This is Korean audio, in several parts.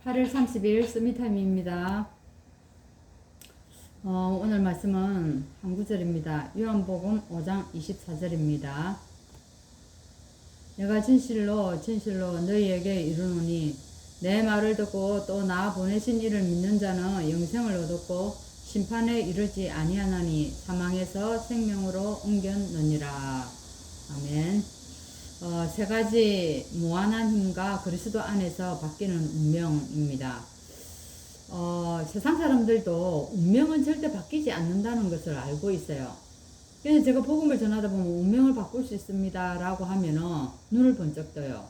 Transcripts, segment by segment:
8월 30일 서밋타임입니다. 오늘 말씀은 한 구절입니다. 요한복음 5장 24절입니다. 내가 진실로 너희에게 이르노니 내 말을 듣고 또 나 보내신 이를 믿는 자는 영생을 얻었고 심판에 이르지 아니하나니 사망에서 생명으로 옮겼느니라. 아멘. 세 가지 무한한 힘과 그리스도 안에서 바뀌는 운명입니다. 세상 사람들도 운명은 절대 바뀌지 않는다는 것을 알고 있어요. 그래서 제가 복음을 전하다 보면 운명을 바꿀 수 있습니다 라고 하면은 눈을 번쩍 떠요.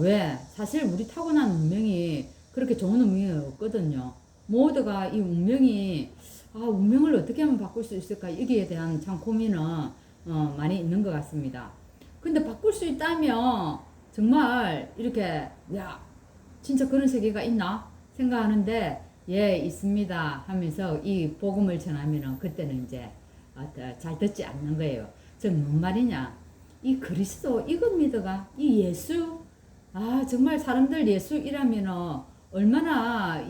왜? 사실 우리 타고난 운명이 그렇게 좋은 운명이 없거든요. 모두가 이 운명이 운명을 어떻게 하면 바꿀 수 있을까, 여기에 대한 참 고민은 많이 있는 것 같습니다. 근데 바꿀 수 있다면 정말 이렇게 진짜 그런 세계가 있나 생각하는데 예, 있습니다 하면서 이 복음을 전하면은 그때는 이제 잘 듣지 않는 거예요. 뭔 말이냐, 이 그리스도 이거 믿어가, 이 예수, 정말 사람들 예수이라면은 얼마나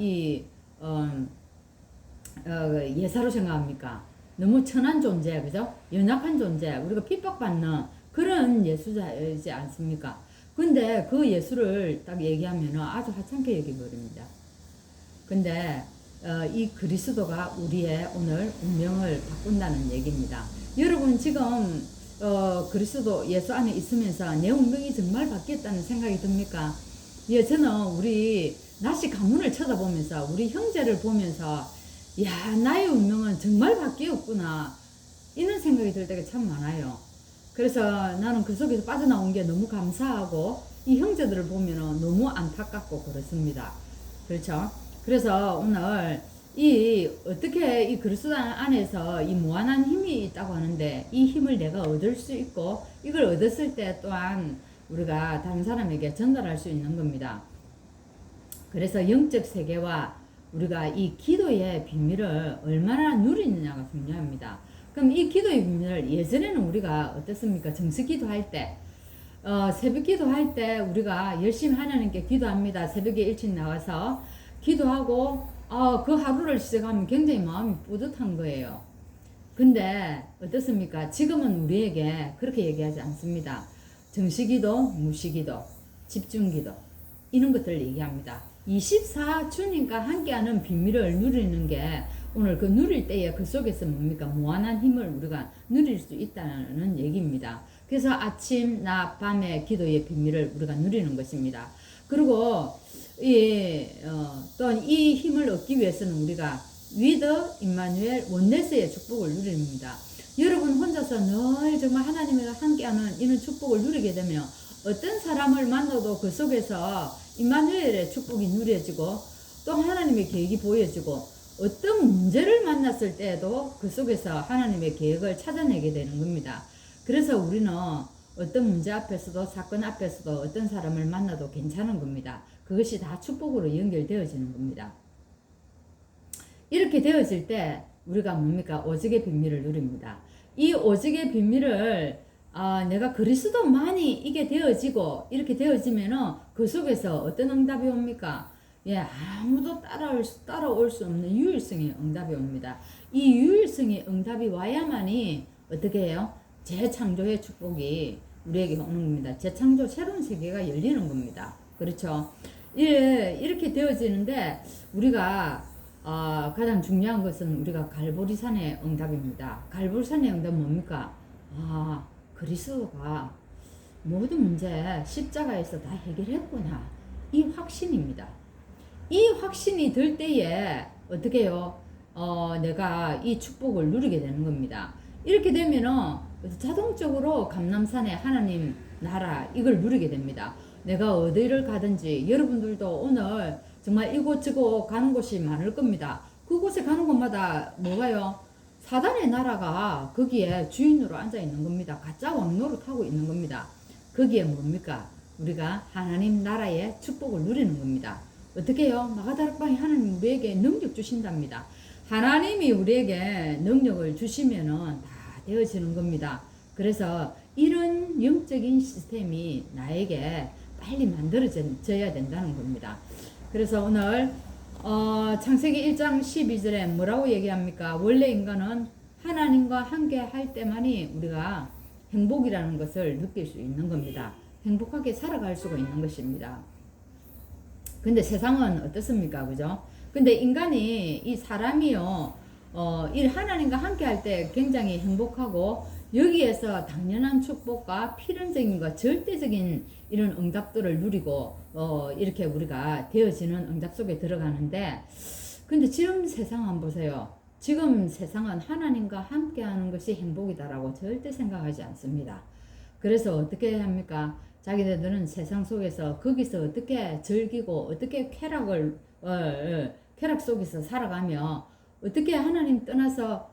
예사로 생각합니까? 너무 천한 존재, 그죠? 연약한 존재, 우리가 핍박받는 그런 예수자이지 않습니까? 근데 그 예수를 딱 얘기하면 아주 하찮게 얘기해버립니다. 근데 이 그리스도가 우리의 오늘 운명을 바꾼다는 얘기입니다. 여러분 지금 그리스도 예수 안에 있으면서 내 운명이 정말 바뀌었다는 생각이 듭니까? 예, 저는 우리 낮시 가문을 쳐다보면서 우리 형제를 보면서 나의 운명은 정말 바뀌었구나 이런 생각이 들 때가 참 많아요. 그래서 나는 그 속에서 빠져나온 게 너무 감사하고 이 형제들을 보면 너무 안타깝고 그렇습니다. 그렇죠? 그래서 오늘 어떻게 이 그리스도 안에서 이 무한한 힘이 있다고 하는데 이 힘을 내가 얻을 수 있고 이걸 얻었을 때 또한 우리가 다른 사람에게 전달할 수 있는 겁니다. 그래서 영적 세계와 우리가 이 기도의 비밀을 얼마나 누리느냐가 중요합니다. 그럼 이 기도의 비밀을 예전에는 우리가 어땠습니까? 정식 기도할 때, 새벽 기도할 때 우리가 열심히 하나님께 기도합니다. 새벽에 일찍 나와서 기도하고 그 하루를 시작하면 굉장히 마음이 뿌듯한 거예요. 근데 어떻습니까? 지금은 우리에게 그렇게 얘기하지 않습니다. 정식기도, 무식기도, 집중기도 이런 것들을 얘기합니다. 24 주님과 함께하는 비밀을 누리는 게 오늘 그 누릴 때에 그 속에서 뭡니까? 무한한 힘을 우리가 누릴 수 있다는 얘기입니다. 그래서 아침, 낮, 밤의 기도의 비밀을 우리가 누리는 것입니다. 그리고 또한 이 힘을 얻기 위해서는 우리가 위더 임마누엘 원네스의 축복을 누립니다. 여러분 혼자서 늘 정말 하나님과 함께하는 이런 축복을 누리게 되면 어떤 사람을 만나도 그 속에서 임마누엘의 축복이 누려지고 또 하나님의 계획이 보여지고 어떤 문제를 만났을 때에도 그 속에서 하나님의 계획을 찾아내게 되는 겁니다. 그래서 우리는 어떤 문제 앞에서도 사건 앞에서도 어떤 사람을 만나도 괜찮은 겁니다. 그것이 다 축복으로 연결되어지는 겁니다. 이렇게 되어질 때 우리가 뭡니까? 오직의 비밀을 누립니다. 이 오직의 비밀을 내가 그리스도만이 이게 되어지고 이렇게 되어지면은 그 속에서 어떤 응답이 옵니까? 아무도 따라올 수 없는 유일성의 응답이 옵니다. 이 유일성의 응답이 와야만이 어떻게 해요? 재창조의 축복이 우리에게 오는 겁니다. 재창조, 새로운 세계가 열리는 겁니다. 그렇죠? 이렇게 되어지는데 우리가 가장 중요한 것은 우리가 갈보리산의 응답입니다. 갈보리산의 응답은 뭡니까? 그리스도가 모든 문제 십자가에서 다 해결했구나. 이 확신입니다. 이 확신이 들 때에 어떻게 해요? 내가 이 축복을 누리게 되는 겁니다. 이렇게 되면은 자동적으로 감람산의 하나님 나라 이걸 누리게 됩니다. 내가 어디를 가든지 여러분들도 오늘 정말 이곳저곳 가는 곳이 많을 겁니다. 그곳에 가는 곳마다 뭐가요? 사단의 나라가 거기에 주인으로 앉아 있는 겁니다. 가짜 왕노릇 하고 있는 겁니다. 거기에 뭡니까? 우리가 하나님 나라의 축복을 누리는 겁니다. 어떻게 해요? 마가다락방에 하나님 우리에게 능력 주신답니다. 하나님이 우리에게 능력을 주시면은 다 되어지는 겁니다. 그래서 이런 영적인 시스템이 나에게 빨리 만들어져야 된다는 겁니다. 그래서 오늘 창세기 1장 12절에 뭐라고 얘기합니까? 원래 인간은 하나님과 함께 할 때만이 우리가 행복이라는 것을 느낄 수 있는 겁니다. 행복하게 살아갈 수가 있는 것입니다. 근데 세상은 어떻습니까? 그죠? 근데 인간이, 이 사람이요, 하나님과 함께 할 때 굉장히 행복하고, 여기에서 당연한 축복과 필연적인 것, 절대적인 이런 응답들을 누리고, 이렇게 우리가 되어지는 응답 속에 들어가는데, 근데 지금 세상 한번 보세요. 지금 세상은 하나님과 함께 하는 것이 행복이다라고 절대 생각하지 않습니다. 그래서 어떻게 합니까? 자기네들은 세상 속에서 거기서 어떻게 즐기고 어떻게 쾌락 속에서 살아가며 어떻게 하나님 떠나서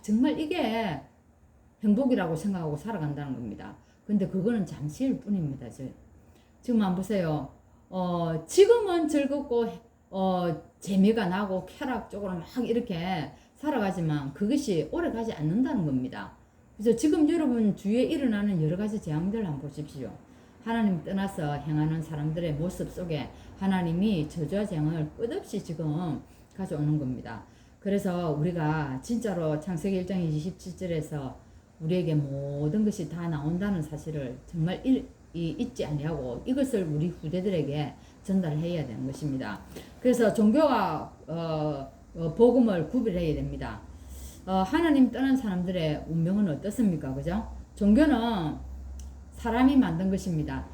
정말 이게 행복이라고 생각하고 살아간다는 겁니다. 근데 그거는 잠시일 뿐입니다. 지금 한번 보세요. 지금은 즐겁고 재미가 나고 쾌락적으로 막 이렇게 살아가지만 그것이 오래 가지 않는다는 겁니다. 그래서 지금 여러분 주위에 일어나는 여러 가지 재앙들 한번 보십시오. 하나님 떠나서 행하는 사람들의 모습 속에 하나님이 저주와 재앙을 끝없이 지금 가져오는 겁니다. 그래서 우리가 진짜로 창세기 1장 27절에서 우리에게 모든 것이 다 나온다는 사실을 정말 잊지 아니하고 이것을 우리 후대들에게 전달해야 되는 것입니다. 그래서 종교와 복음을 구별해야 됩니다. 하나님 떠난 사람들의 운명은 어떻습니까? 그죠? 종교는 사람이 만든 것입니다.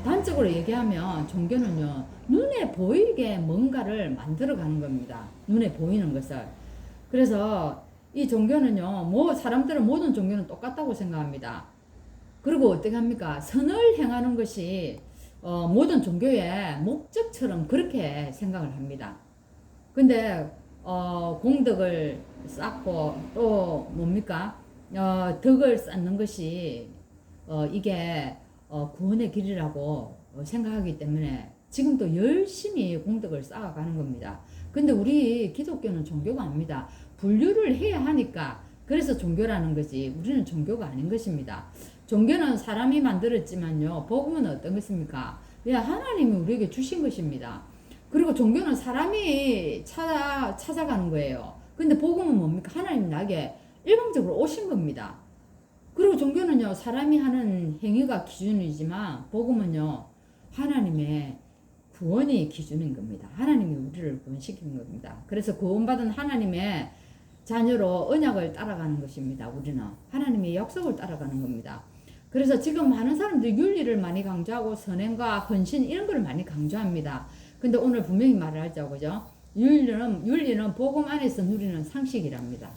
단적으로 얘기하면 종교는요, 눈에 보이게 뭔가를 만들어가는 겁니다. 눈에 보이는 것을. 그래서 이 종교는요, 사람들은 모든 종교는 똑같다고 생각합니다. 그리고 어떻게 합니까? 선을 행하는 것이 모든 종교의 목적처럼 그렇게 생각을 합니다. 근데 공덕을 쌓고 또 뭡니까? 덕을 쌓는 것이 이게 구원의 길이라고 생각하기 때문에 지금도 열심히 공덕을 쌓아가는 겁니다. 근데 우리 기독교는 종교가 아닙니다. 분류를 해야 하니까 그래서 종교라는 거지 우리는 종교가 아닌 것입니다. 종교는 사람이 만들었지만요, 복음은 어떤 것입니까? 하나님이 우리에게 주신 것입니다. 그리고 종교는 사람이 찾아가는 거예요. 근데 복음은 뭡니까? 하나님 나에게 일방적으로 오신 겁니다. 그리고 종교는요, 사람이 하는 행위가 기준이지만 복음은요, 하나님의 구원이 기준인 겁니다. 하나님이 우리를 구원시키는 겁니다. 그래서 구원받은 하나님의 자녀로 언약을 따라가는 것입니다. 우리는 하나님의 약속을 따라가는 겁니다. 그래서 지금 많은 사람들이 윤리를 많이 강조하고 선행과 헌신 이런 걸 많이 강조합니다. 근데 오늘 분명히 말을 하죠. 그죠? 윤리는 복음 안에서 누리는 상식이랍니다.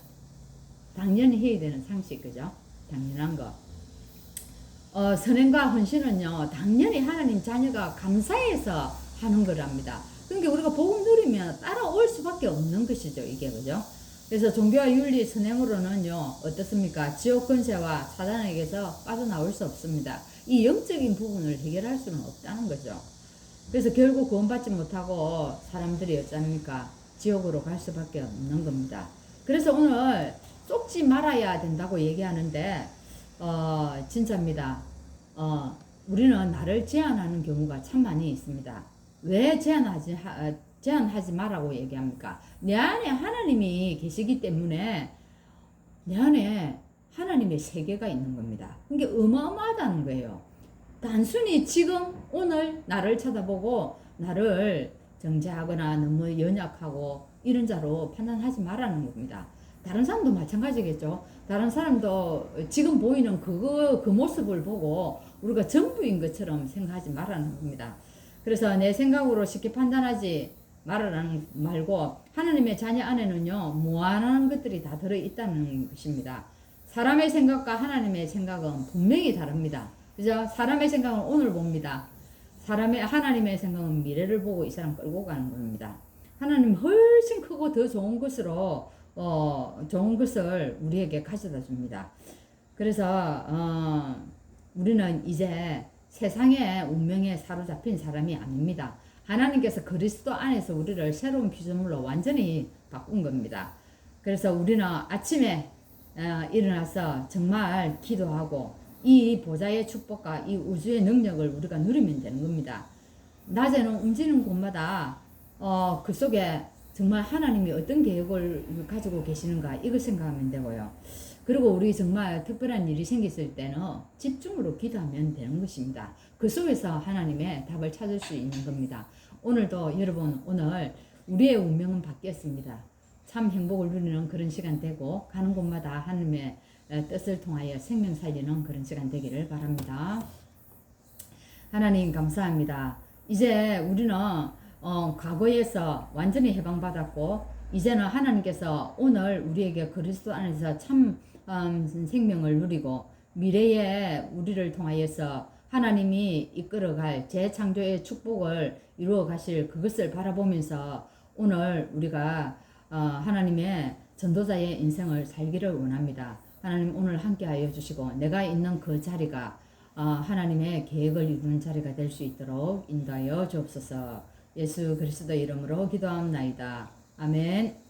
당연히 해야 되는 상식, 그죠? 당연한 거. 선행과 헌신은요, 당연히 하나님 자녀가 감사해서 하는 거랍니다. 그러니까 우리가 복음 누리면 따라올 수밖에 없는 것이죠, 이게, 그죠? 그래서 종교와 윤리, 선행으로는요, 어떻습니까? 지옥 권세와 사단에게서 빠져나올 수 없습니다. 이 영적인 부분을 해결할 수는 없다는 거죠. 그래서 결국 구원받지 못하고 사람들이 어쩝니까? 지옥으로 갈 수밖에 없는 겁니다. 그래서 오늘 쫓지 말아야 된다고 얘기하는데, 진짜입니다. 우리는 나를 제한하는 경우가 참 많이 있습니다. 왜 제한하지 말라고 얘기합니까? 내 안에 하나님이 계시기 때문에 내 안에 하나님의 세계가 있는 겁니다. 그게 어마어마하다는 거예요. 단순히 지금 오늘 나를 쳐다보고 나를 정죄하거나 너무 연약하고 이런 자로 판단하지 말라는 겁니다. 다른 사람도 마찬가지겠죠. 다른 사람도 지금 보이는 그 모습을 보고 우리가 전부인 것처럼 생각하지 말라는 겁니다. 그래서 내 생각으로 쉽게 판단하지 말고 하나님의 자녀 안에는요, 무한한 것들이 다 들어있다는 것입니다. 사람의 생각과 하나님의 생각은 분명히 다릅니다. 그죠? 사람의 생각은 오늘 봅니다. 하나님의 생각은 미래를 보고 이 사람 끌고 가는 겁니다. 하나님 훨씬 크고 더 좋은 것으로 좋은 것을 우리에게 가져다 줍니다. 그래서 우리는 이제 세상의 운명에 사로잡힌 사람이 아닙니다. 하나님께서 그리스도 안에서 우리를 새로운 피조물로 완전히 바꾼 겁니다. 그래서 우리는 아침에 일어나서 정말 기도하고 이 보좌의 축복과 이 우주의 능력을 우리가 누리면 되는 겁니다. 낮에는 움직이는 곳마다 그 속에 정말 하나님이 어떤 계획을 가지고 계시는가 이걸 생각하면 되고요. 그리고 우리 정말 특별한 일이 생겼을 때는 집중으로 기도하면 되는 것입니다. 그 속에서 하나님의 답을 찾을 수 있는 겁니다. 오늘도 여러분 오늘 우리의 운명은 바뀌었습니다. 참 행복을 누리는 그런 시간 되고 가는 곳마다 하나님의 뜻을 통하여 생명 살리는 그런 시간 되기를 바랍니다. 하나님 감사합니다. 이제 우리는 과거에서 완전히 해방받았고 이제는 하나님께서 오늘 우리에게 그리스도 안에서 참 생명을 누리고 미래에 우리를 통하여서 하나님이 이끌어갈 재창조의 축복을 이루어 가실 그것을 바라보면서 오늘 우리가 하나님의 전도자의 인생을 살기를 원합니다. 하나님 오늘 함께하여 주시고 내가 있는 그 자리가 하나님의 계획을 이루는 자리가 될 수 있도록 인도하여 주옵소서. 예수 그리스도 이름으로 기도합나이다. 아멘.